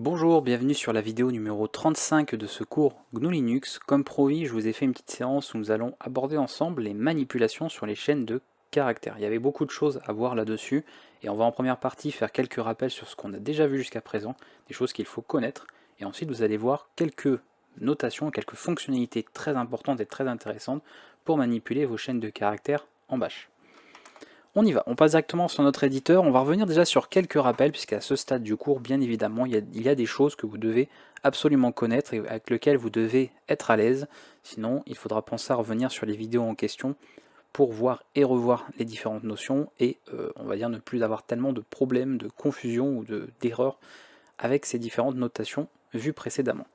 Bonjour, bienvenue sur la vidéo numéro 35 de ce cours GNU Linux. Comme promis, je vous ai fait une petite séance où nous allons aborder ensemble les manipulations sur les chaînes de caractères. Il y avait beaucoup de choses à voir là-dessus, et on va en première partie faire quelques rappels sur ce qu'on a déjà vu jusqu'à présent, des choses qu'il faut connaître, et ensuite vous allez voir quelques notations, quelques fonctionnalités très importantes et très intéressantes pour manipuler vos chaînes de caractères en bash. On y va, on passe directement sur notre éditeur, on va revenir déjà sur quelques rappels, puisqu'à ce stade du cours, bien évidemment, il y a des choses que vous devez absolument connaître et avec lesquelles vous devez être à l'aise, sinon il faudra penser à revenir sur les vidéos en question pour voir et revoir les différentes notions et on va dire ne plus avoir tellement de problèmes, de confusion ou d'erreurs avec ces différentes notations vues précédemment.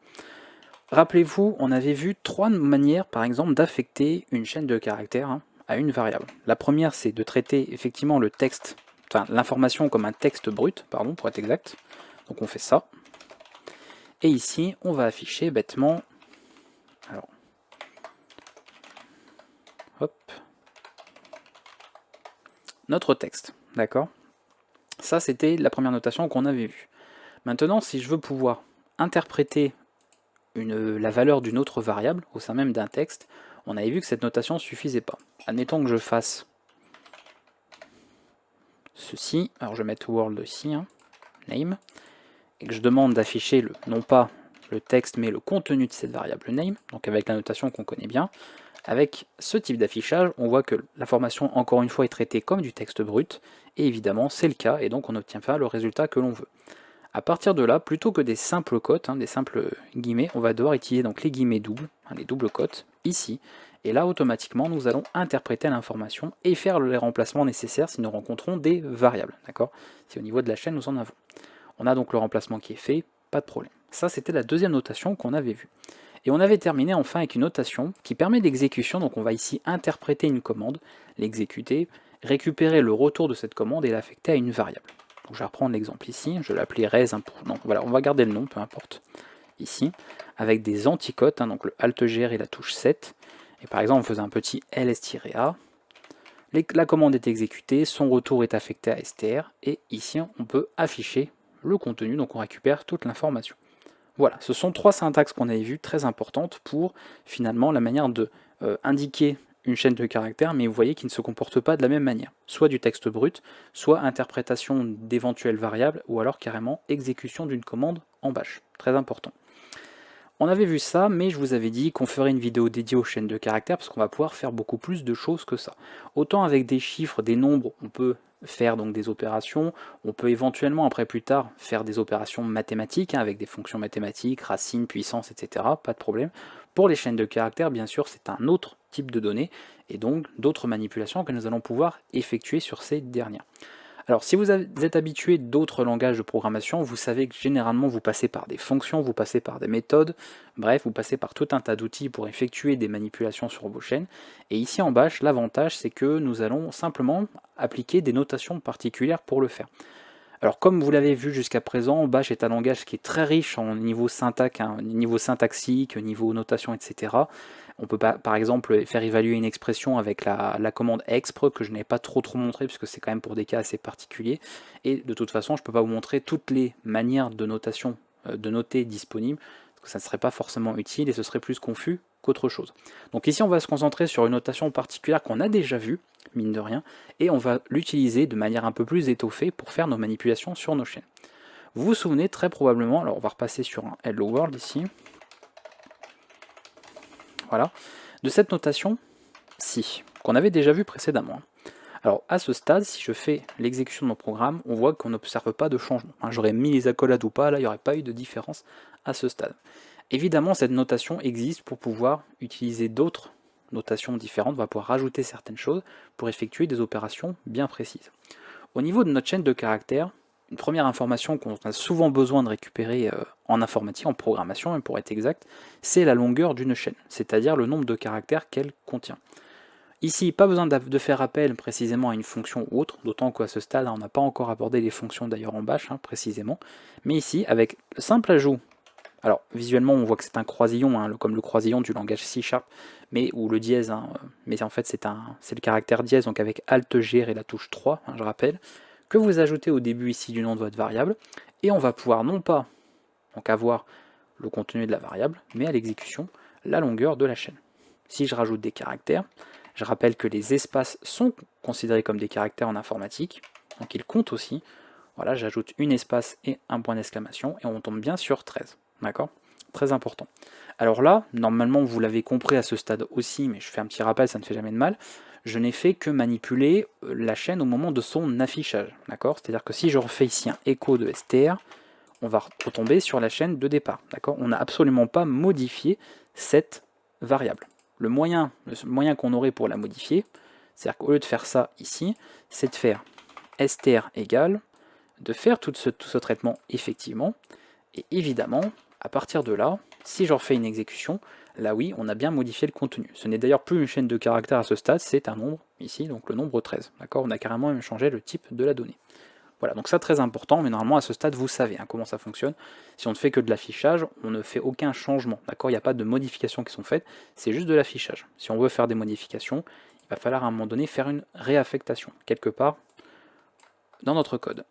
Rappelez-vous, on avait vu trois manières par exemple d'affecter une chaîne de caractères à une variable. La première, c'est de traiter effectivement le texte, enfin l'information comme un texte brut, pardon, pour être exact. Donc on fait ça. Et ici, on va afficher bêtement, alors, hop, notre texte, d'accord? Ça, c'était la première notation qu'on avait vue. Maintenant, si je veux pouvoir interpréter la valeur d'une autre variable au sein même d'un texte, on avait vu que cette notation ne suffisait pas. Admettons que je fasse ceci, alors je vais mettre world ici, name, et que je demande d'afficher non pas le texte mais le contenu de cette variable name, donc avec la notation qu'on connaît bien. Avec ce type d'affichage, on voit que l'information encore une fois est traitée comme du texte brut, et évidemment c'est le cas, et donc on n'obtient pas le résultat que l'on veut. À partir de là, plutôt que des simples cotes, des simples guillemets, on va devoir utiliser donc les guillemets doubles, les doubles cotes, ici, et là automatiquement nous allons interpréter l'information et faire les remplacements nécessaires si nous rencontrons des variables, d'accord? Si au niveau de la chaîne nous en avons. On a donc le remplacement qui est fait, pas de problème. Ça c'était la deuxième notation qu'on avait vue. Et on avait terminé enfin avec une notation qui permet d'exécution, donc on va ici interpréter une commande, l'exécuter, récupérer le retour de cette commande et l'affecter à une variable. Donc je vais reprendre l'exemple ici, je vais l'appeler res input, non, voilà, on va garder le nom, peu importe, ici, avec des anticotes, donc le Alt-Gr et la touche 7, et par exemple on faisait un petit ls-a, la commande est exécutée, son retour est affecté à str, et ici on peut afficher le contenu, donc on récupère toute l'information. Voilà, ce sont trois syntaxes qu'on avait vues très importantes pour finalement la manière de indiquer une chaîne de caractères, mais vous voyez qu'ils ne se comportent pas de la même manière. Soit du texte brut, soit interprétation d'éventuelles variables, ou alors carrément exécution d'une commande en bash. Très important. On avait vu ça, mais je vous avais dit qu'on ferait une vidéo dédiée aux chaînes de caractères parce qu'on va pouvoir faire beaucoup plus de choses que ça. Autant avec des chiffres, des nombres, on peut faire donc des opérations, on peut éventuellement après plus tard faire des opérations mathématiques avec des fonctions mathématiques, racines, puissance, etc. Pas de problème. Pour les chaînes de caractères, bien sûr, c'est un autre type de données et donc d'autres manipulations que nous allons pouvoir effectuer sur ces dernières. Alors si vous êtes habitué d'autres langages de programmation, vous savez que généralement vous passez par des fonctions, vous passez par des méthodes, bref, vous passez par tout un tas d'outils pour effectuer des manipulations sur vos chaînes. Et ici en bash, l'avantage c'est que nous allons simplement appliquer des notations particulières pour le faire. Alors comme vous l'avez vu jusqu'à présent, Bash est un langage qui est très riche en niveau syntaxe, niveau syntaxique, niveau notation, etc. On peut par exemple faire évaluer une expression avec la commande expr que je n'ai pas trop montré puisque c'est quand même pour des cas assez particuliers. Et de toute façon, je ne peux pas vous montrer toutes les manières de notation, de noter disponibles, parce que ça ne serait pas forcément utile et ce serait plus confus qu'autre chose. Donc ici, on va se concentrer sur une notation particulière qu'on a déjà vue, mine de rien, et on va l'utiliser de manière un peu plus étoffée pour faire nos manipulations sur nos chaînes. Vous vous souvenez très probablement, alors on va repasser sur un Hello World ici, voilà, de cette notation ci, qu'on avait déjà vue précédemment. Alors à ce stade, si je fais l'exécution de mon programme, on voit qu'on n'observe pas de changement. J'aurais mis les accolades ou pas, là il n'y aurait pas eu de différence à ce stade. Évidemment, cette notation existe pour pouvoir utiliser d'autres notations différentes, on va pouvoir rajouter certaines choses pour effectuer des opérations bien précises. Au niveau de notre chaîne de caractères, une première information qu'on a souvent besoin de récupérer en informatique, en programmation pour être exact, c'est la longueur d'une chaîne, c'est-à-dire le nombre de caractères qu'elle contient. Ici, pas besoin de faire appel précisément à une fonction ou autre, d'autant qu'à ce stade, on n'a pas encore abordé les fonctions d'ailleurs en bash précisément, mais ici, avec le simple ajout, alors visuellement on voit que c'est un croisillon, comme le croisillon du langage C#, mais, ou le dièse, mais en fait c'est le caractère dièse, donc avec Alt-Gr et la touche 3, je rappelle, que vous ajoutez au début ici du nom de votre variable, et on va pouvoir non pas donc avoir le contenu de la variable, mais à l'exécution, la longueur de la chaîne. Si je rajoute des caractères, je rappelle que les espaces sont considérés comme des caractères en informatique, donc ils comptent aussi. Voilà, j'ajoute une espace et un point d'exclamation, et on tombe bien sur 13. D'accord? Très important. Alors là, normalement, vous l'avez compris à ce stade aussi, mais je fais un petit rappel, ça ne fait jamais de mal. Je n'ai fait que manipuler la chaîne au moment de son affichage. D'accord? C'est-à-dire que si je refais ici un écho de str, on va retomber sur la chaîne de départ. D'accord? On n'a absolument pas modifié cette variable. Le moyen qu'on aurait pour la modifier, c'est-à-dire qu'au lieu de faire ça ici, c'est de faire str égale, de faire tout ce traitement effectivement, et évidemment, à partir de là, si je refais une exécution, là oui, on a bien modifié le contenu. Ce n'est d'ailleurs plus une chaîne de caractères à ce stade, c'est un nombre ici, donc le nombre 13. D'accord? On a carrément même changé le type de la donnée. Voilà, donc ça très important, mais normalement à ce stade vous savez comment ça fonctionne. Si on ne fait que de l'affichage, on ne fait aucun changement, d'accord? Il n'y a pas de modifications qui sont faites, c'est juste de l'affichage. Si on veut faire des modifications, il va falloir à un moment donné faire une réaffectation, quelque part dans notre code.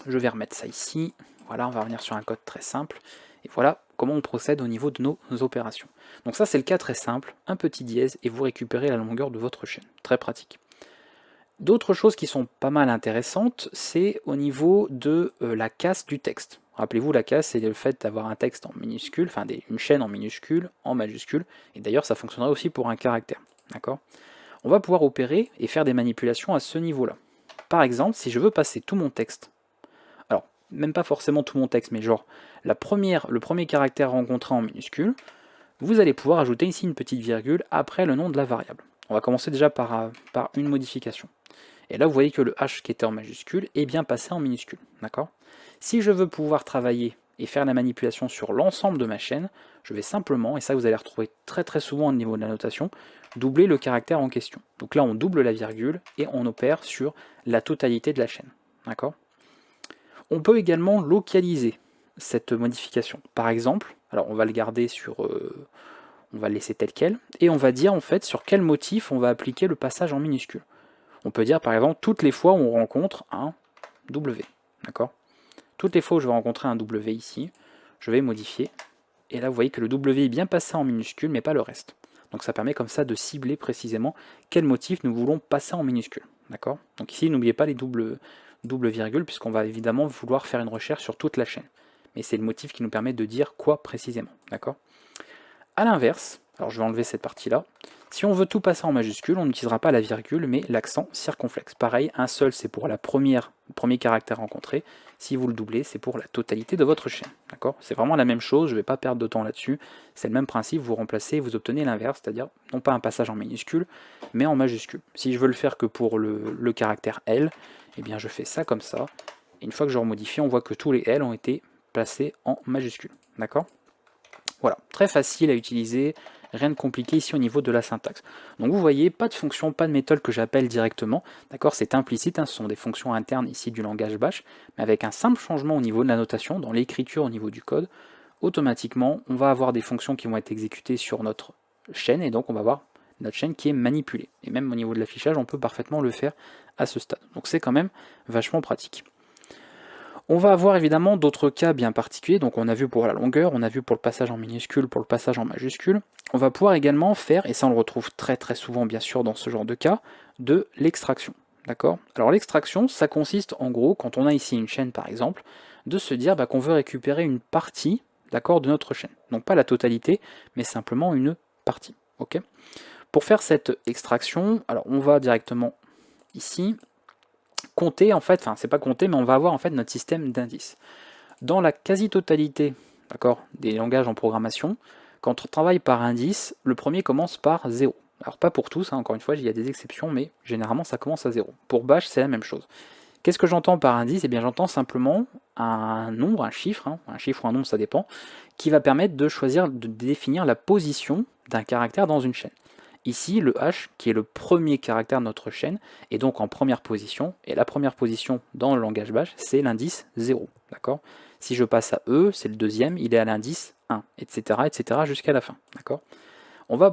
Je vais remettre ça ici, voilà, on va revenir sur un code très simple, et voilà comment on procède au niveau de nos opérations. Donc ça c'est le cas très simple, un petit dièse, et vous récupérez la longueur de votre chaîne, très pratique. D'autres choses qui sont pas mal intéressantes, c'est au niveau de la casse du texte. Rappelez-vous, la casse, c'est le fait d'avoir un texte en minuscule, enfin une chaîne en minuscule, en majuscule, et d'ailleurs ça fonctionnerait aussi pour un caractère. D'accord? On va pouvoir opérer et faire des manipulations à ce niveau-là. Par exemple, si je veux passer tout mon texte, alors même pas forcément tout mon texte, mais genre le premier caractère rencontré en minuscule, vous allez pouvoir ajouter ici une petite virgule après le nom de la variable. On va commencer déjà par une modification. Et là, vous voyez que le H qui était en majuscule est bien passé en minuscule. D'accord? Si je veux pouvoir travailler et faire la manipulation sur l'ensemble de ma chaîne, je vais simplement, et ça vous allez retrouver très très souvent au niveau de la notation, doubler le caractère en question. Donc là, on double la virgule et on opère sur la totalité de la chaîne. D'accord? On peut également localiser cette modification. Par exemple, alors on va le garder sur... on va le laisser tel quel, et on va dire en fait sur quel motif on va appliquer le passage en minuscule. On peut dire par exemple toutes les fois où on rencontre un W. D'accord? Toutes les fois où je vais rencontrer un W ici, je vais modifier. Et là vous voyez que le W est bien passé en minuscule, mais pas le reste. Donc ça permet comme ça de cibler précisément quel motif nous voulons passer en minuscule. D'accord? Donc ici n'oubliez pas les doubles virgules, puisqu'on va évidemment vouloir faire une recherche sur toute la chaîne. Mais c'est le motif qui nous permet de dire quoi précisément. D'accord? A l'inverse, alors je vais enlever cette partie-là, si on veut tout passer en majuscule, on n'utilisera pas la virgule, mais l'accent circonflexe. Pareil, un seul, c'est pour le premier caractère rencontré. Si vous le doublez, c'est pour la totalité de votre chaîne. D'accord? C'est vraiment la même chose, je ne vais pas perdre de temps là-dessus. C'est le même principe, vous remplacez, vous obtenez l'inverse, c'est-à-dire non pas un passage en minuscule, mais en majuscule. Si je veux le faire que pour le caractère L, eh bien je fais ça comme ça. Et une fois que je remodifie, on voit que tous les L ont été placés en majuscule. D'accord? Voilà, très facile à utiliser, rien de compliqué ici au niveau de la syntaxe. Donc vous voyez, pas de fonction, pas de méthode que j'appelle directement, d'accord, c'est implicite, hein, ce sont des fonctions internes ici du langage Bash, mais avec un simple changement au niveau de la notation, dans l'écriture au niveau du code, automatiquement, on va avoir des fonctions qui vont être exécutées sur notre chaîne, et donc on va avoir notre chaîne qui est manipulée. Et même au niveau de l'affichage, on peut parfaitement le faire à ce stade. Donc c'est quand même vachement pratique. On va avoir évidemment d'autres cas bien particuliers, donc on a vu pour la longueur, on a vu pour le passage en minuscule, pour le passage en majuscule. On va pouvoir également faire, et ça on le retrouve très très souvent bien sûr dans ce genre de cas, de l'extraction. D'accord? Alors l'extraction, ça consiste en gros, quand on a ici une chaîne par exemple, de se dire qu'on veut récupérer une partie, d'accord, de notre chaîne. Donc pas la totalité, mais simplement une partie. Ok? Pour faire cette extraction, alors on va directement ici, compter en fait, enfin c'est pas compter, mais on va avoir en fait notre système d'indices. Dans la quasi-totalité, d'accord, des langages en programmation, quand on travaille par indice, le premier commence par 0. Alors pas pour tous, hein, encore une fois, il y a des exceptions, mais généralement ça commence à 0. Pour Bash, c'est la même chose. Qu'est-ce que j'entends par indice? Eh bien j'entends simplement un nombre, un chiffre ou un nombre, ça dépend, qui va permettre de choisir, de définir la position d'un caractère dans une chaîne. Ici, le H, qui est le premier caractère de notre chaîne, est donc en première position, et la première position dans le langage Bash, c'est l'indice 0. D'accord? Si je passe à E, c'est le deuxième, il est à l'indice 1, etc. jusqu'à la fin. D'accord?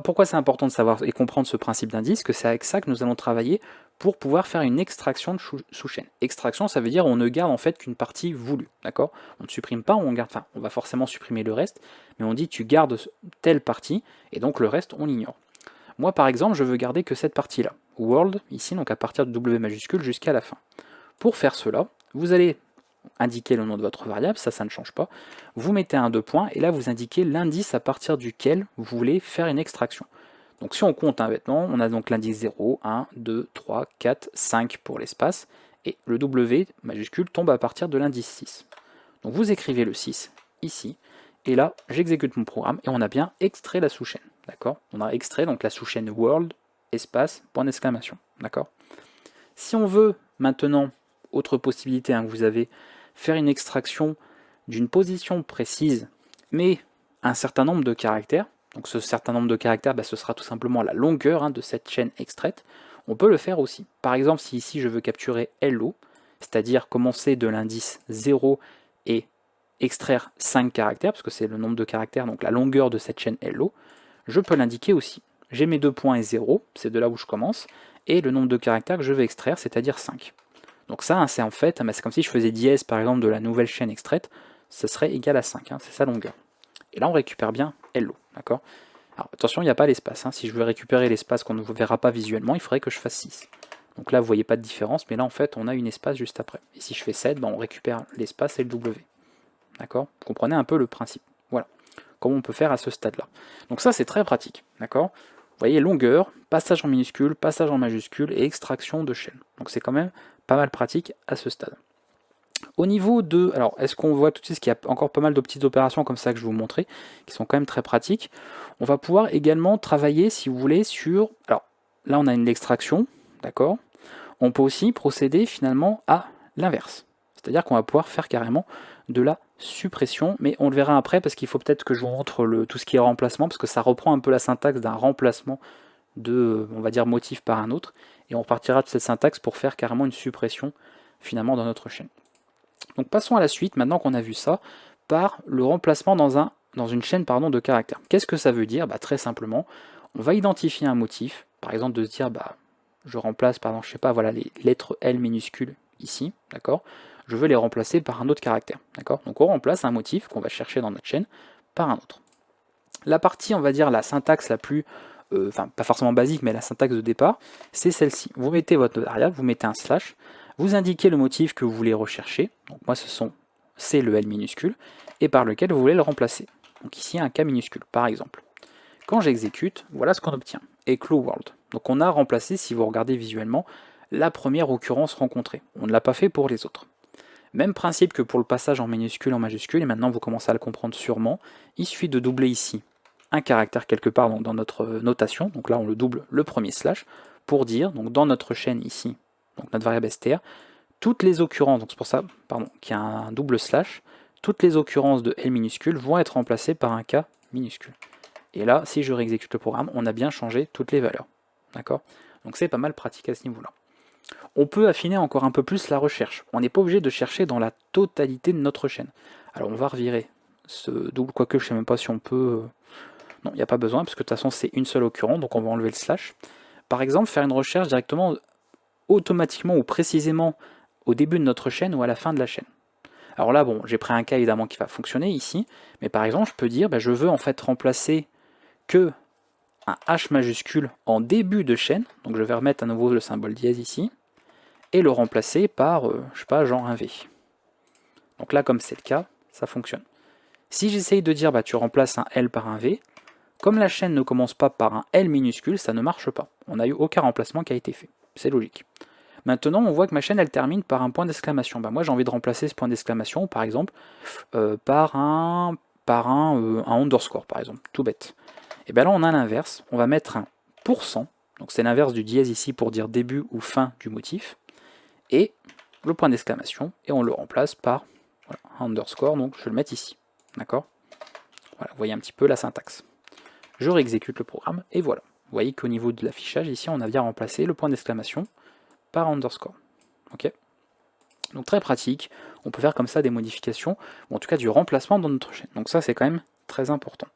Pourquoi c'est important de savoir et comprendre ce principe d'indice? Que c'est avec ça que nous allons travailler pour pouvoir faire une extraction de sous-chaîne. Extraction, ça veut dire on ne garde en fait qu'une partie voulue, d'accord? On ne supprime pas, on garde, enfin, on va forcément supprimer le reste, mais on dit tu gardes telle partie, et donc le reste, on l'ignore. Moi, par exemple, je veux garder que cette partie-là, world, ici, donc à partir de W majuscule jusqu'à la fin. Pour faire cela, vous allez indiquer le nom de votre variable, ça ne change pas. Vous mettez un 2 points, et là, vous indiquez l'indice à partir duquel vous voulez faire une extraction. Donc si on compte un vêtement, on a donc l'indice 0, 1, 2, 3, 4, 5 pour l'espace, et le W majuscule tombe à partir de l'indice 6. Donc vous écrivez le 6 ici, et là j'exécute mon programme, et on a bien extrait la sous-chaîne, d'accord? On a extrait donc la sous-chaîne world, espace, point d'exclamation, d'accord? Si on veut maintenant, autre possibilité que vous avez, faire une extraction d'une position précise, mais un certain nombre de caractères, donc ce certain nombre de caractères, ce sera tout simplement la longueur de cette chaîne extraite, on peut le faire aussi. Par exemple, si ici je veux capturer LO, c'est-à-dire commencer de l'indice 0 et extraire 5 caractères, parce que c'est le nombre de caractères, donc la longueur de cette chaîne LO, je peux l'indiquer aussi. J'ai mes 2 points et 0, c'est de là où je commence, et le nombre de caractères que je vais extraire, c'est-à-dire 5. Donc ça, c'est en fait, c'est comme si je faisais dièse par exemple de la nouvelle chaîne extraite, ça serait égal à 5, c'est sa longueur. Et là, on récupère bien LO, d'accord? Alors attention, il n'y a pas l'espace. Si je veux récupérer l'espace qu'on ne verra pas visuellement, il faudrait que je fasse 6. Donc là, vous ne voyez pas de différence, mais là, en fait, on a une espace juste après. Et si je fais 7, on récupère l'espace et le W. D'accord? Vous comprenez un peu le principe. Voilà. Comment on peut faire à ce stade-là. Donc ça, c'est très pratique. D'accord? Vous voyez, longueur, passage en minuscule, passage en majuscule et extraction de chaîne. Donc c'est quand même pas mal pratique à ce stade. Au niveau de... Alors, est-ce qu'on voit tout de suite qu'il y a encore pas mal de petites opérations comme ça que je vais vous montrer, qui sont quand même très pratiques. On va pouvoir également travailler, si vous voulez, sur... Alors, là, on a une extraction, d'accord? On peut aussi procéder finalement à l'inverse. C'est-à-dire qu'on va pouvoir faire carrément de la suppression, mais on le verra après, parce qu'il faut peut-être que je vous montre tout ce qui est remplacement, parce que ça reprend un peu la syntaxe d'un remplacement de, on va dire, motif par un autre, et on partira de cette syntaxe pour faire carrément une suppression, finalement, dans notre chaîne. Donc passons à la suite, maintenant qu'on a vu ça, par le remplacement dans une chaîne de caractères. Qu'est-ce que ça veut dire? Très simplement, on va identifier un motif, par exemple de se dire, je remplace, pardon, je sais pas, voilà, les lettres L minuscules ici, d'accord? Je veux les remplacer par un autre caractère, d'accord? Donc on remplace un motif qu'on va chercher dans notre chaîne par un autre. La partie, on va dire, la syntaxe la plus, enfin pas forcément basique, mais la syntaxe de départ, c'est celle-ci. Vous mettez votre variable, vous mettez un slash, vous indiquez le motif que vous voulez rechercher, donc moi c'est le L minuscule, et par lequel vous voulez le remplacer. Donc ici un K minuscule, par exemple. Quand j'exécute, voilà ce qu'on obtient, Eclo World. Donc on a remplacé, si vous regardez visuellement, la première occurrence rencontrée. On ne l'a pas fait pour les autres. Même principe que pour le passage en minuscule en majuscule, et maintenant vous commencez à le comprendre sûrement, il suffit de doubler ici un caractère quelque part dans notre notation, donc là on le double le premier slash, pour dire, donc dans notre chaîne ici, donc notre variable str, toutes les occurrences, donc c'est pour ça qu'il y a un double slash, toutes les occurrences de L minuscule vont être remplacées par un K minuscule. Et là, si je réexécute le programme, on a bien changé toutes les valeurs. D'accord? Donc c'est pas mal pratique à ce niveau-là. On peut affiner encore un peu plus la recherche. On n'est pas obligé de chercher dans la totalité de notre chaîne. Alors on va revirer ce double, quoique je ne sais même pas si on peut... Non, il n'y a pas besoin, parce que de toute façon c'est une seule occurrence, donc on va enlever le slash. Par exemple, faire une recherche directement, automatiquement ou précisément au début de notre chaîne ou à la fin de la chaîne. Alors là, j'ai pris un cas évidemment qui va fonctionner ici, mais par exemple, je peux dire, je veux en fait remplacer que un H majuscule en début de chaîne, donc je vais remettre à nouveau le symbole dièse ici, et le remplacer par, je sais pas, genre un V. Donc là, comme c'est le cas, ça fonctionne. Si j'essaye de dire, tu remplaces un L par un V, comme la chaîne ne commence pas par un L minuscule, ça ne marche pas. On n'a eu aucun remplacement qui a été fait. C'est logique. Maintenant, on voit que ma chaîne, elle termine par un point d'exclamation. Moi, j'ai envie de remplacer ce point d'exclamation, par exemple, par un underscore, par exemple, tout bête. Et bien là, on a l'inverse. On va mettre un %, donc c'est l'inverse du dièse ici pour dire début ou fin du motif, et le point d'exclamation, et on le remplace par un underscore, donc je vais le mettre ici. D'accord? Voilà, vous voyez un petit peu la syntaxe. Je réexécute le programme, et voilà. Vous voyez qu'au niveau de l'affichage, ici, on a bien remplacé le point d'exclamation par underscore. Ok? Donc très pratique, on peut faire comme ça des modifications, ou en tout cas du remplacement dans notre chaîne. Donc ça, c'est quand même très important.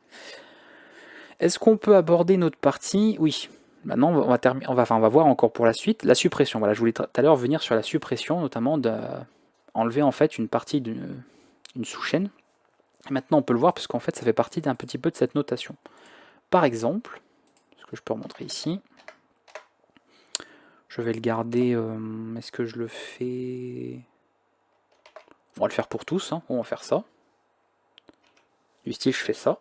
Est-ce qu'on peut aborder notre partie? Oui. Maintenant, on va voir encore pour la suite la suppression. Voilà, je voulais tout à l'heure venir sur la suppression, notamment d'enlever en fait une partie d'une sous-chaîne. Maintenant, on peut le voir parce qu'en fait, ça fait partie d'un petit peu de cette notation. Par exemple, ce que je peux remontrer ici, je vais le garder. Est-ce que je le fais? On va le faire pour tous. Hein. On va faire ça. Du style, je fais ça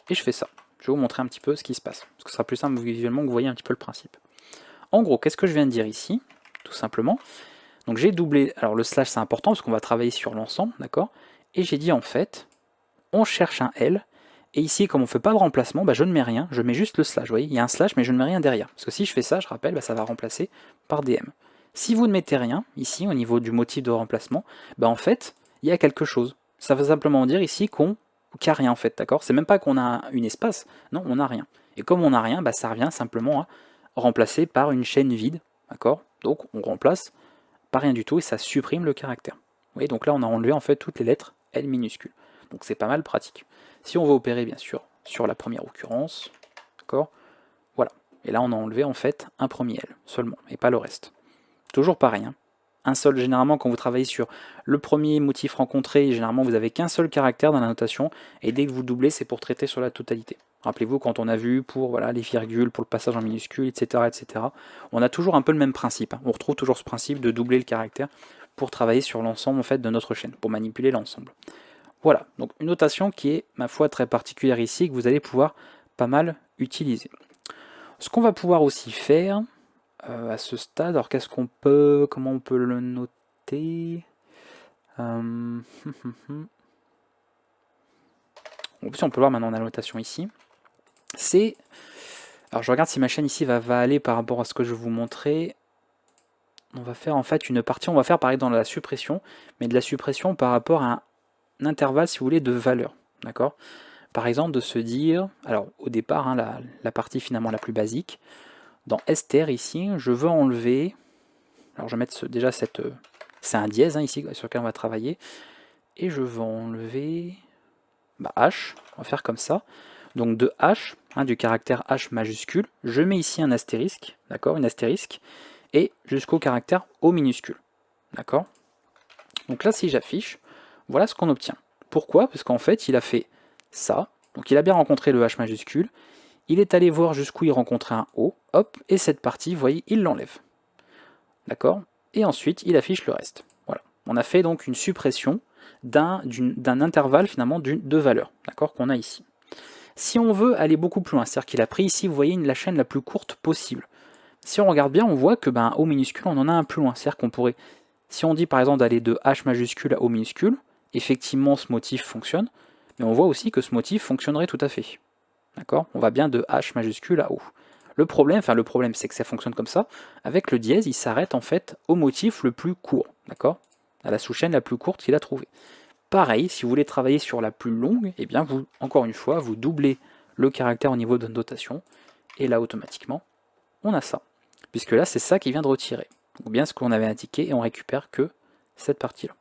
et je fais ça. Je vais vous montrer un petit peu ce qui se passe. Parce que ce sera plus simple visuellement que vous voyez un petit peu le principe. En gros, qu'est-ce que je viens de dire ici? Tout simplement. Donc j'ai doublé. Alors le slash, c'est important parce qu'on va travailler sur l'ensemble, d'accord? Et j'ai dit en fait, on cherche un L. Et ici, comme on ne fait pas de remplacement, bah, je ne mets rien, je mets juste le slash. Vous voyez, il y a un slash, mais je ne mets rien derrière. Parce que si je fais ça, je rappelle, bah, ça va remplacer par DM. Si vous ne mettez rien, ici, au niveau du motif de remplacement, bah, en fait, il y a quelque chose. Ça veut simplement dire ici qu'il n'y a rien, en fait, d'accord? C'est même pas qu'on a une espace, non, on n'a rien. Et comme on n'a rien, bah, ça revient simplement à remplacer par une chaîne vide, d'accord? Donc, on remplace par rien du tout et ça supprime le caractère. Vous voyez, donc là, on a enlevé, en fait, toutes les lettres L minuscules. Donc, c'est pas mal pratique. Si on veut opérer, bien sûr, sur la première occurrence, d'accord, voilà. Et là, on a enlevé, en fait, un premier L seulement, et pas le reste. Toujours pareil, hein. Un seul, généralement, quand vous travaillez sur le premier motif rencontré, généralement, vous n'avez qu'un seul caractère dans la notation, et dès que vous doublez, c'est pour traiter sur la totalité. Rappelez-vous, quand on a vu pour voilà, les virgules, pour le passage en minuscule, etc., on a toujours un peu le même principe. Hein. On retrouve toujours ce principe de doubler le caractère pour travailler sur l'ensemble en fait, de notre chaîne, pour manipuler l'ensemble. Voilà, donc une notation qui est, ma foi, très particulière ici, que vous allez pouvoir pas mal utiliser. Ce qu'on va pouvoir aussi faire à ce stade, alors comment on peut le noter En plus, on peut voir maintenant la notation ici. C'est, alors je regarde si ma chaîne ici va aller par rapport à ce que je vais vous montrer. On va faire en fait une partie, on va faire pareil dans la suppression, mais de la suppression par rapport à un intervalle, si vous voulez, de valeur. D'accord? Par exemple, de se dire, alors au départ, hein, la partie finalement la plus basique, dans str ici, je veux enlever, alors je vais mettre déjà cette, c'est un dièse hein, ici sur lequel on va travailler, et je veux enlever h, on va faire comme ça, donc de h, hein, du caractère h majuscule, je mets ici un astérisque, d'accord, une astérisque, et jusqu'au caractère O minuscule, d'accord. Donc là, si j'affiche, voilà ce qu'on obtient. Pourquoi? Parce qu'en fait, il a fait ça, donc il a bien rencontré le h majuscule, il est allé voir jusqu'où il rencontrait un O, hop, et cette partie, vous voyez, il l'enlève. D'accord? Et ensuite, il affiche le reste. Voilà. On a fait donc une suppression d'un intervalle, finalement, de valeurs, d'accord, qu'on a ici. Si on veut aller beaucoup plus loin, c'est-à-dire qu'il a pris ici, vous voyez, la chaîne la plus courte possible. Si on regarde bien, on voit que ben, O minuscule, on en a un plus loin. C'est-à-dire qu'on pourrait, si on dit par exemple d'aller de H majuscule à O minuscule, effectivement ce motif fonctionne, mais on voit aussi que ce motif fonctionnerait tout à fait. D'accord? On va bien de H majuscule à O. Le problème, c'est que ça fonctionne comme ça. Avec le dièse, il s'arrête en fait au motif le plus court. D'accord? À la sous-chaîne la plus courte qu'il a trouvée. Pareil, si vous voulez travailler sur la plus longue, et bien vous, encore une fois, vous doublez le caractère au niveau de notation, et là automatiquement, on a ça. Puisque là, c'est ça qui vient de retirer. Ou bien ce qu'on avait indiqué, et on récupère que cette partie-là.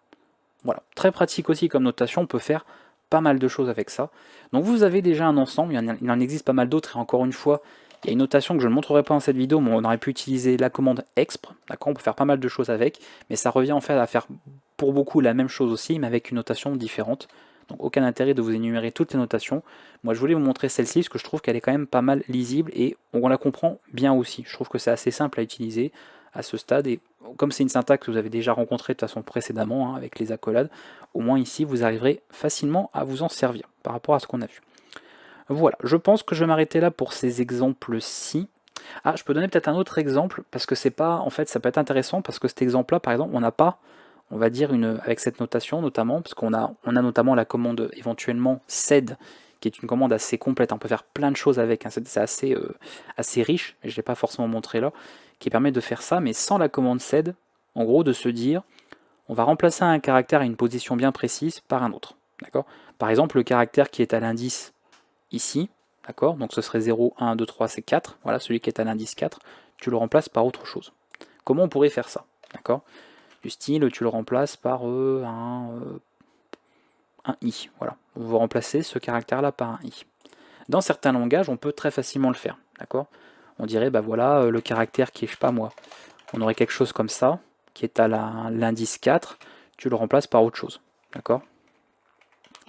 Voilà, très pratique aussi comme notation, on peut faire pas mal de choses avec ça. Donc vous avez déjà un ensemble, il en existe pas mal d'autres, et encore une fois, il y a une notation que je ne montrerai pas dans cette vidéo, mais on aurait pu utiliser la commande expr, d'accord, on peut faire pas mal de choses avec, mais ça revient en fait à faire pour beaucoup la même chose aussi, mais avec une notation différente. Donc aucun intérêt de vous énumérer toutes les notations. Moi je voulais vous montrer celle-ci, parce que je trouve qu'elle est quand même pas mal lisible, et on la comprend bien aussi. Je trouve que c'est assez simple à utiliser à ce stade, et comme c'est une syntaxe que vous avez déjà rencontrée de toute façon précédemment, hein, avec les accolades, au moins ici vous arriverez facilement à vous en servir par rapport à ce qu'on a vu. Voilà, je pense que je vais m'arrêter là pour ces exemples-ci. Ah, je peux donner peut-être un autre exemple, parce que c'est pas, en fait, ça peut être intéressant, parce que cet exemple-là, par exemple, on n'a pas, on va dire, avec cette notation notamment, parce qu'on a notamment la commande éventuellement sed, qui est une commande assez complète, on peut faire plein de choses avec, hein. C'est assez riche, et je ne l'ai pas forcément montré là, qui permet de faire ça, mais sans la commande sed, en gros, de se dire, on va remplacer un caractère à une position bien précise par un autre. D'accord? Par exemple, le caractère qui est à l'indice ici, d'accord? Donc ce serait 0, 1, 2, 3, c'est 4. Voilà, celui qui est à l'indice 4, tu le remplaces par autre chose. Comment on pourrait faire ça? D'accord? Du style, tu le remplaces par un i. Voilà. On va remplacer ce caractère-là par un i. Dans certains langages, on peut très facilement le faire. D'accord? On dirait, bah voilà, le caractère qui est, je sais pas moi, on aurait quelque chose comme ça, qui est à l'indice 4, tu le remplaces par autre chose, d'accord?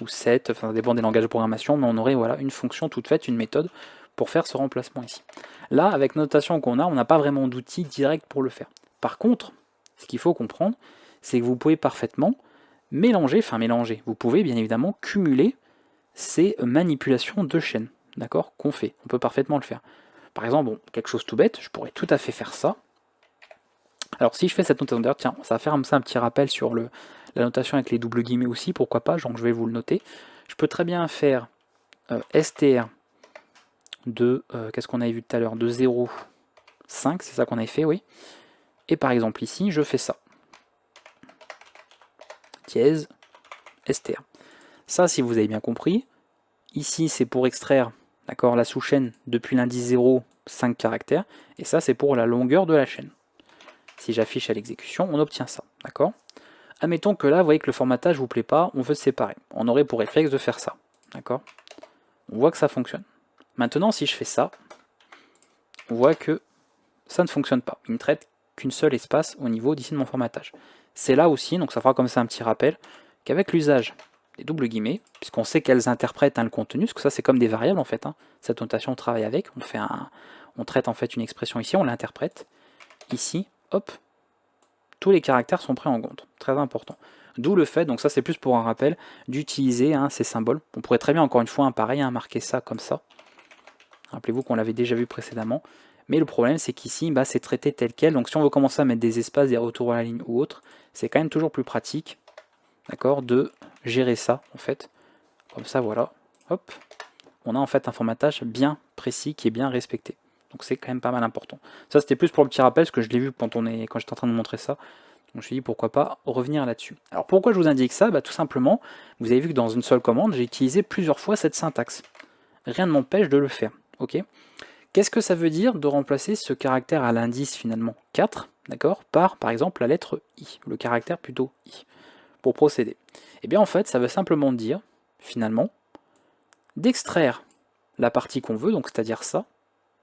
Ou 7, enfin ça dépend des langages de programmation, mais on aurait voilà, une fonction toute faite, une méthode pour faire ce remplacement ici. Là, avec la notation qu'on a, on n'a pas vraiment d'outil direct pour le faire. Par contre, ce qu'il faut comprendre, c'est que vous pouvez parfaitement mélanger, vous pouvez bien évidemment cumuler ces manipulations de chaînes, d'accord, qu'on fait. On peut parfaitement le faire. Par exemple, bon, quelque chose tout bête, je pourrais tout à fait faire ça. Alors si je fais cette notation, d'ailleurs, tiens, ça va faire un petit rappel sur la notation avec les doubles guillemets aussi, pourquoi pas, donc je vais vous le noter. Je peux très bien faire str de, qu'est-ce qu'on avait vu tout à l'heure, de 0, 5, c'est ça qu'on avait fait, oui. Et par exemple ici, je fais ça. Dièse, str. Ça, si vous avez bien compris, ici c'est pour extraire, d'accord, la sous-chaîne depuis l'indice 0, 5 caractères, et ça c'est pour la longueur de la chaîne. Si j'affiche à l'exécution, on obtient ça, d'accord. Admettons que là, vous voyez que le formatage ne vous plaît pas, on veut se séparer. On aurait pour réflexe de faire ça, d'accord. On voit que ça fonctionne. Maintenant, si je fais ça, on voit que ça ne fonctionne pas. Il ne traite qu'une seule espace au niveau d'ici de mon formatage. C'est là aussi, donc ça fera comme ça un petit rappel, qu'avec l'usage des doubles guillemets, puisqu'on sait qu'elles interprètent le contenu, parce que ça c'est comme des variables en fait, cette notation on travaille avec, on traite en fait une expression ici, on l'interprète, ici, hop, tous les caractères sont pris en compte, très important. D'où le fait, donc ça c'est plus pour un rappel, d'utiliser ces symboles. On pourrait très bien encore une fois, pareil, marquer ça comme ça. Rappelez-vous qu'on l'avait déjà vu précédemment. Mais le problème c'est qu'ici, c'est traité tel quel. Donc si on veut commencer à mettre des espaces, des retours à la ligne ou autre, c'est quand même toujours plus pratique, d'accord, de gérer ça en fait. Comme ça, voilà, hop, on a en fait un formatage bien précis qui est bien respecté. Donc c'est quand même pas mal important. Ça c'était plus pour le petit rappel, parce que je l'ai vu quand j'étais en train de montrer ça. Donc je me suis dit pourquoi pas revenir là-dessus. Alors pourquoi je vous indique ça? Tout simplement, vous avez vu que dans une seule commande, j'ai utilisé plusieurs fois cette syntaxe. Rien ne m'empêche de le faire. Ok. Qu'est-ce que ça veut dire de remplacer ce caractère à l'indice finalement 4, d'accord, par exemple la lettre I, le caractère plutôt I, pour procéder? Eh bien en fait, ça veut simplement dire, finalement, d'extraire la partie qu'on veut, donc c'est-à-dire ça,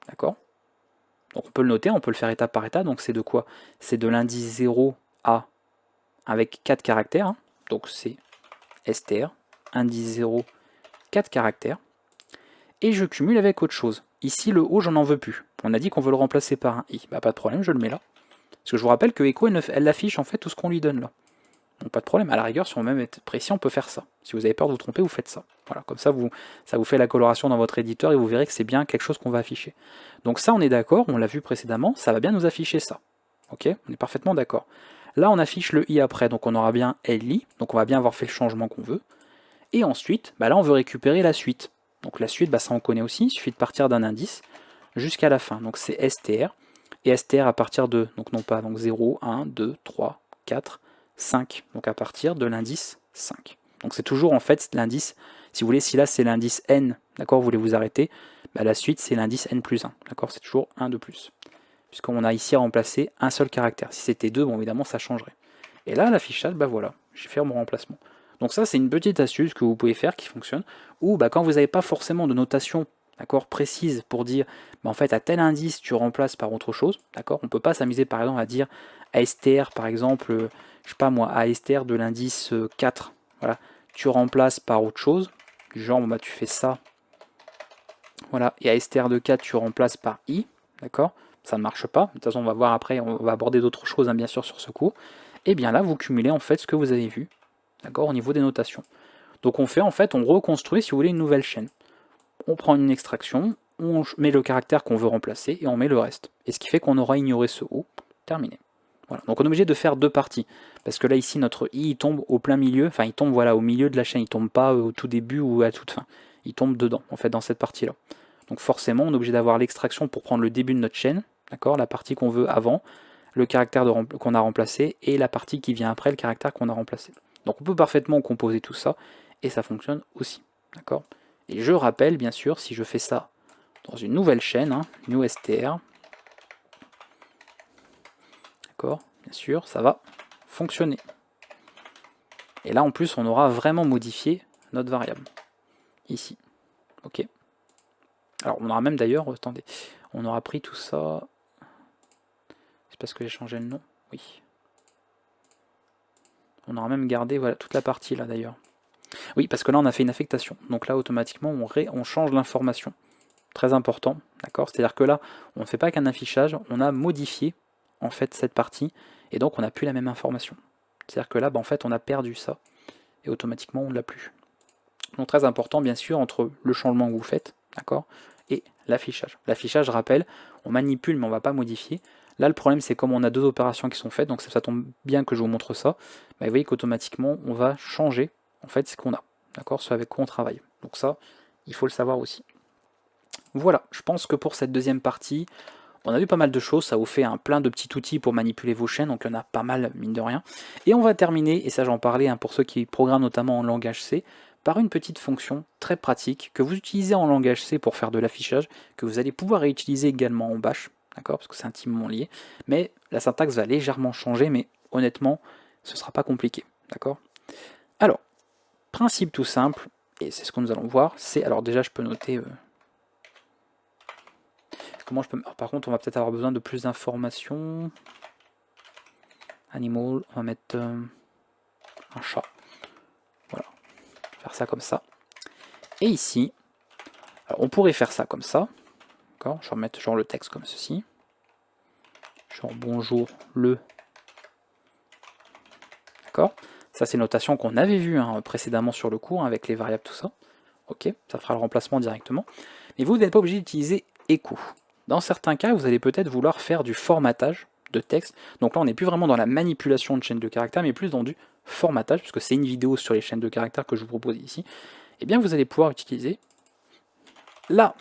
d'accord. Donc on peut le noter, on peut le faire étape par étape, donc c'est de quoi? C'est de l'indice 0 à avec 4 caractères, donc c'est str, indice 0, 4 caractères, et je cumule avec autre chose. Ici le haut, j'en veux plus. On a dit qu'on veut le remplacer par un i, pas de problème, je le mets là. Parce que je vous rappelle que echo, elle affiche en fait tout ce qu'on lui donne là. Donc pas de problème, à la rigueur, si on veut même être précis, on peut faire ça. Si vous avez peur de vous tromper, vous faites ça. Voilà, comme ça, ça vous fait la coloration dans votre éditeur et vous verrez que c'est bien quelque chose qu'on va afficher. Donc ça, on est d'accord, on l'a vu précédemment, ça va bien nous afficher ça. Ok, on est parfaitement d'accord. Là, on affiche le i après, donc on aura bien li, donc on va bien avoir fait le changement qu'on veut. Et ensuite, là, on veut récupérer la suite. Donc la suite, ça on connaît aussi, il suffit de partir d'un indice jusqu'à la fin. Donc c'est str, et str à partir de, donc non pas donc 0, 1, 2, 3, 4, 5, donc à partir de l'indice 5. Donc c'est toujours en fait l'indice, si vous voulez, si là c'est l'indice n, d'accord, vous voulez vous arrêter, la suite c'est l'indice n plus 1, d'accord, c'est toujours 1 de plus. Puisqu'on a ici remplacé un seul caractère. Si c'était 2, bon évidemment ça changerait. Et là, l'affichage, voilà, j'ai fait mon remplacement. Donc ça, c'est une petite astuce que vous pouvez faire qui fonctionne, ou quand vous n'avez pas forcément de notation précise pour dire, en fait, à tel indice, tu remplaces par autre chose, d'accord. On ne peut pas s'amuser, par exemple, à dire ASTR, par exemple, je sais pas moi, ASTR de l'indice 4, voilà, tu remplaces par autre chose, du genre, tu fais ça, voilà, et ASTR de 4, tu remplaces par I, d'accord. Ça ne marche pas, de toute façon, on va voir après, on va aborder d'autres choses, bien sûr, sur ce cours. Et bien là, vous cumulez, en fait, ce que vous avez vu, d'accord, au niveau des notations. Donc on fait en fait, on reconstruit, si vous voulez, une nouvelle chaîne. On prend une extraction, on met le caractère qu'on veut remplacer et on met le reste. Et ce qui fait qu'on aura ignoré ce haut. Terminé. Voilà. Donc on est obligé de faire deux parties. Parce que là ici notre i il tombe au plein milieu, enfin il tombe au milieu de la chaîne, il tombe pas au tout début ou à toute fin. Il tombe dedans, en fait, dans cette partie-là. Donc forcément, on est obligé d'avoir l'extraction pour prendre le début de notre chaîne, d'accord, la partie qu'on veut avant, le caractère qu'on a remplacé, et la partie qui vient après, le caractère qu'on a remplacé. Donc on peut parfaitement composer tout ça, et ça fonctionne aussi. D'accord. Et je rappelle, bien sûr, si je fais ça dans une nouvelle chaîne, new str, d'accord, bien sûr, ça va fonctionner. Et là, en plus, on aura vraiment modifié notre variable. Ici. Ok. Alors on aura même d'ailleurs, attendez, on aura pris tout ça, c'est parce que j'ai changé le nom, oui. On aura même gardé voilà, toute la partie là d'ailleurs. Oui, parce que là on a fait une affectation, donc là automatiquement on change l'information. Très important, d'accord? C'est-à-dire que là, on ne fait pas qu'un affichage, on a modifié en fait cette partie, et donc on n'a plus la même information. C'est-à-dire que là, en fait, on a perdu ça, et automatiquement on ne l'a plus. Donc très important, bien sûr, entre le changement que vous faites, d'accord, et l'affichage. L'affichage, rappelle, on manipule, mais on ne va pas modifier. Là, le problème, c'est comme on a deux opérations qui sont faites, donc ça tombe bien que je vous montre ça, vous voyez qu'automatiquement, on va changer, en fait, ce qu'on a, d'accord, ce avec quoi on travaille. Donc ça, il faut le savoir aussi. Voilà, je pense que pour cette deuxième partie, on a vu pas mal de choses, ça vous fait un plein de petits outils pour manipuler vos chaînes, donc il y en a pas mal, mine de rien. Et on va terminer, et ça j'en parlais pour ceux qui programment notamment en langage C, par une petite fonction très pratique que vous utilisez en langage C pour faire de l'affichage, que vous allez pouvoir réutiliser également en Bash, d'accord, parce que c'est intimement lié. Mais la syntaxe va légèrement changer, mais honnêtement, ce ne sera pas compliqué, d'accord. Alors, principe tout simple, et c'est ce que nous allons voir, c'est, alors déjà je peux noter... Comment je peux... Alors, par contre, on va peut-être avoir besoin de plus d'informations. Animal, on va mettre un chat. Voilà, faire ça comme ça. Et ici, alors on pourrait faire ça comme ça. D'accord, je vais remettre genre le texte comme ceci. Genre bonjour le. D'accord, ça c'est une notation qu'on avait vue précédemment sur le cours avec les variables, tout ça. Ok, ça fera le remplacement directement. Mais vous n'êtes pas obligé d'utiliser echo. Dans certains cas, vous allez peut-être vouloir faire du formatage de texte. Donc là, on n'est plus vraiment dans la manipulation de chaînes de caractères, mais plus dans du formatage, puisque c'est une vidéo sur les chaînes de caractères que je vous propose ici. Eh bien, vous allez pouvoir utiliser la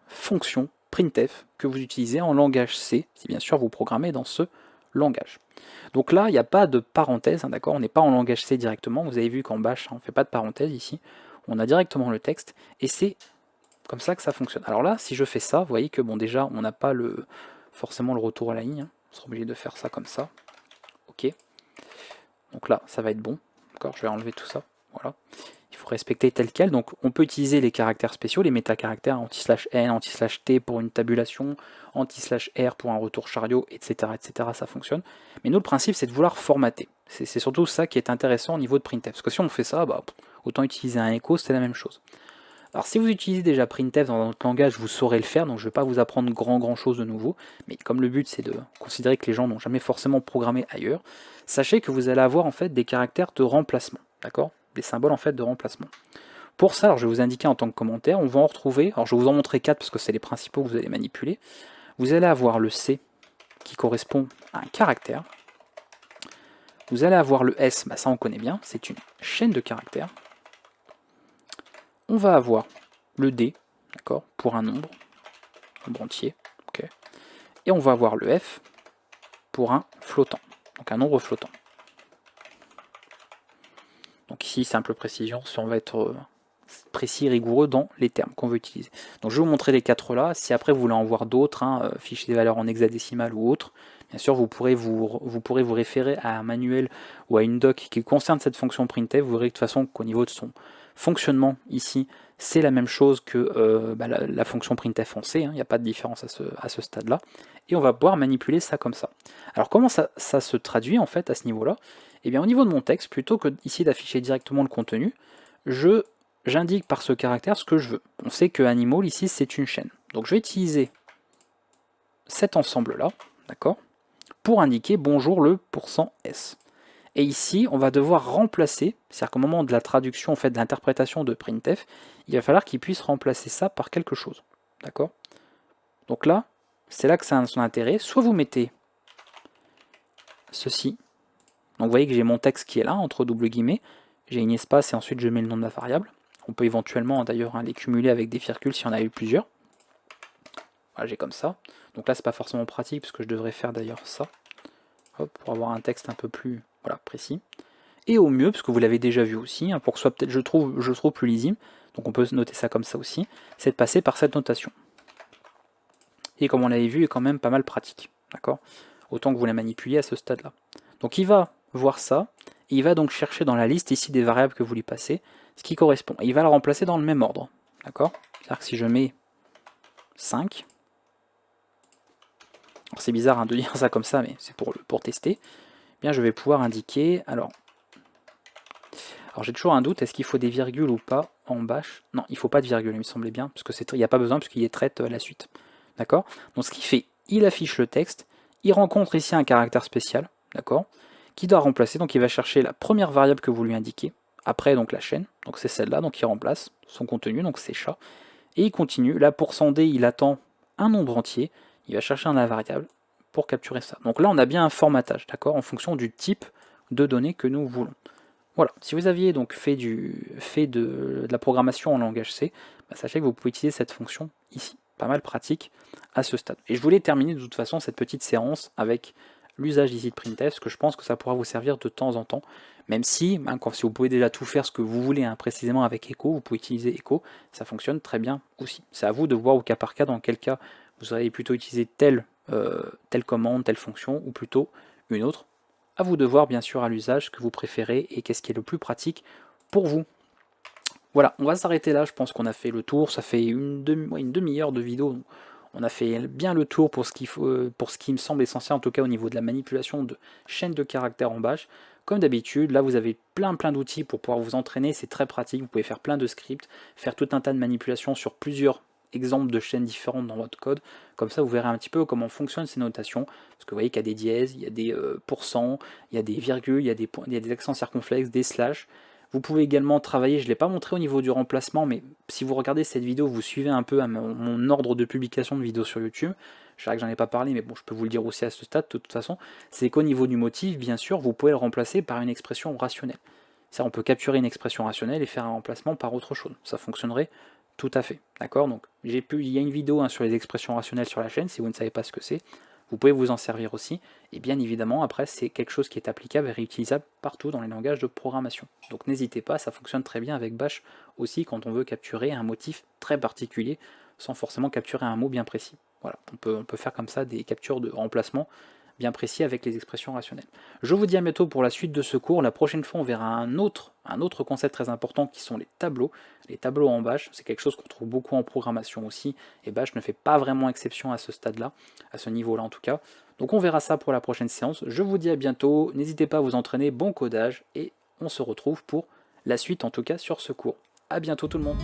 fonction printf que vous utilisez en langage C, si bien sûr vous programmez dans ce langage. Donc là, il n'y a pas de parenthèse, d'accord, on n'est pas en langage C directement. Vous avez vu qu'en Bash, on ne fait pas de parenthèse ici. On a directement le texte, et c'est comme ça que ça fonctionne. Alors là, si je fais ça, vous voyez que bon, déjà, on n'a pas forcément le retour à la ligne. On sera obligé de faire ça comme ça. Ok. Donc là, ça va être bon. D'accord, je vais enlever tout ça. Voilà. Il faut respecter tel quel. Donc on peut utiliser les caractères spéciaux, les métacaractères, anti/n, anti/t pour une tabulation, anti/r pour un retour chariot, etc., etc. Ça fonctionne. Mais nous, le principe, c'est de vouloir formater. C'est surtout ça qui est intéressant au niveau de printf. Parce que si on fait ça, autant utiliser un echo, c'est la même chose. Alors si vous utilisez déjà printf dans votre langage, vous saurez le faire, donc je ne vais pas vous apprendre grand chose de nouveau, mais comme le but c'est de considérer que les gens n'ont jamais forcément programmé ailleurs, sachez que vous allez avoir en fait des caractères de remplacement, d'accord, des symboles en fait de remplacement. Pour ça, alors je vais vous indiquer en tant que commentaire, on va en retrouver, alors je vais vous en montrer 4 parce que c'est les principaux que vous allez manipuler. Vous allez avoir le C qui correspond à un caractère, vous allez avoir le S, ça on connaît bien, c'est une chaîne de caractères. On va avoir le D, d'accord, pour un nombre entier, ok. Et on va avoir le F pour un flottant, donc un nombre flottant. Donc ici, simple précision, si on va être précis, rigoureux dans les termes qu'on veut utiliser. Donc je vais vous montrer les 4 là, si après vous voulez en voir d'autres, ficher des valeurs en hexadécimal ou autre, bien sûr vous pourrez vous référer à un manuel ou à une doc qui concerne cette fonction printf, vous verrez de toute façon qu'au niveau de son fonctionnement ici, c'est la même chose que la fonction printf en C, il n'y a pas de différence à ce stade-là, et on va pouvoir manipuler ça comme ça. Alors comment ça se traduit en fait à ce niveau-là? Eh bien au niveau de mon texte, plutôt que ici d'afficher directement le contenu, j'indique par ce caractère ce que je veux. On sait que animal ici c'est une chaîne. Donc je vais utiliser cet ensemble-là, d'accord, pour indiquer bonjour le %s. Et ici, on va devoir remplacer, c'est-à-dire qu'au moment de la traduction, en fait, de l'interprétation de printf, il va falloir qu'il puisse remplacer ça par quelque chose. D'accord? Donc là, c'est là que ça a son intérêt. Soit vous mettez ceci. Donc vous voyez que j'ai mon texte qui est là, entre double guillemets. J'ai une espace et ensuite je mets le nom de la variable. On peut éventuellement d'ailleurs les cumuler avec des virgules si on a eu plusieurs. Voilà, j'ai comme ça. Donc là, c'est pas forcément pratique parce que je devrais faire d'ailleurs ça. Hop, pour avoir un texte un peu plus précis. Et au mieux, parce que vous l'avez déjà vu aussi, pour que ce soit peut-être je trouve plus lisible, donc on peut noter ça comme ça aussi, c'est de passer par cette notation. Et comme on l'avait vu, est quand même pas mal pratique, d'accord? Autant que vous la manipuliez à ce stade-là. Donc il va voir ça, et il va donc chercher dans la liste ici des variables que vous lui passez, ce qui correspond. Et il va la remplacer dans le même ordre, d'accord? C'est-à-dire que si je mets 5. C'est bizarre hein, de dire ça comme ça, mais c'est pour tester. Eh bien, je vais pouvoir indiquer, alors j'ai toujours un doute, est-ce qu'il faut des virgules ou pas en bash? Non, il ne faut pas de virgule, il me semblait bien, parce qu'il n'y a pas besoin, parce qu'il y traite la suite. D'accord? Donc ce qu'il fait, il affiche le texte, il rencontre ici un caractère spécial, d'accord, qui doit remplacer, donc il va chercher la première variable que vous lui indiquez, après donc la chaîne, donc c'est celle-là, donc il remplace son contenu, donc c'est chat, et il continue, là pour %d, il attend un nombre entier, il va chercher un variable pour capturer ça. Donc là on a bien un formatage, d'accord, en fonction du type de données que nous voulons. Voilà, si vous aviez donc fait de la programmation en langage C, sachez que vous pouvez utiliser cette fonction ici. Pas mal pratique à ce stade. Et je voulais terminer de toute façon cette petite séance avec l'usage ici de printf, parce que je pense que ça pourra vous servir de temps en temps, même si, si vous pouvez déjà tout faire ce que vous voulez précisément avec Echo, vous pouvez utiliser Echo, ça fonctionne très bien aussi. C'est à vous de voir au cas par cas dans quel cas vous allez plutôt utiliser telle commande, telle fonction, ou plutôt une autre. À vous de voir bien sûr à l'usage que vous préférez et qu'est-ce qui est le plus pratique pour vous. Voilà, on va s'arrêter là, je pense qu'on a fait le tour, ça fait une demi-heure de vidéo, on a fait bien le tour pour ce qui me semble essentiel, en tout cas au niveau de la manipulation de chaînes de caractères en bash. Comme d'habitude, là vous avez plein d'outils pour pouvoir vous entraîner, c'est très pratique, vous pouvez faire plein de scripts, faire tout un tas de manipulations sur plusieurs exemples de chaînes différentes dans votre code, comme ça vous verrez un petit peu comment fonctionnent ces notations, parce que vous voyez qu'il y a des dièses, il y a des pourcents, il y a des virgules, il y a des accents circonflexes, des slash. Vous pouvez également travailler, je ne l'ai pas montré au niveau du remplacement, mais si vous regardez cette vidéo, vous suivez un peu mon ordre de publication de vidéos sur YouTube, je sais que j'en ai pas parlé, mais bon, je peux vous le dire aussi à ce stade, de toute façon, c'est qu'au niveau du motif, bien sûr, vous pouvez le remplacer par une expression rationnelle. Ça, on peut capturer une expression rationnelle et faire un remplacement par autre chose. Ça fonctionnerait tout à fait, d'accord? Donc, il y a une vidéo sur les expressions rationnelles sur la chaîne, si vous ne savez pas ce que c'est, vous pouvez vous en servir aussi, et bien évidemment, après, c'est quelque chose qui est applicable et réutilisable partout dans les langages de programmation. Donc n'hésitez pas, ça fonctionne très bien avec Bash aussi quand on veut capturer un motif très particulier, sans forcément capturer un mot bien précis. Voilà, on peut faire comme ça des captures de remplacement bien précis avec les expressions rationnelles. Je vous dis à bientôt pour la suite de ce cours. La prochaine fois, on verra un autre concept très important qui sont les tableaux. Les tableaux en Bash, c'est quelque chose qu'on trouve beaucoup en programmation aussi, et Bash ne fait pas vraiment exception à ce stade-là, à ce niveau-là en tout cas. Donc on verra ça pour la prochaine séance. Je vous dis à bientôt, n'hésitez pas à vous entraîner, bon codage, et on se retrouve pour la suite en tout cas sur ce cours. A bientôt tout le monde.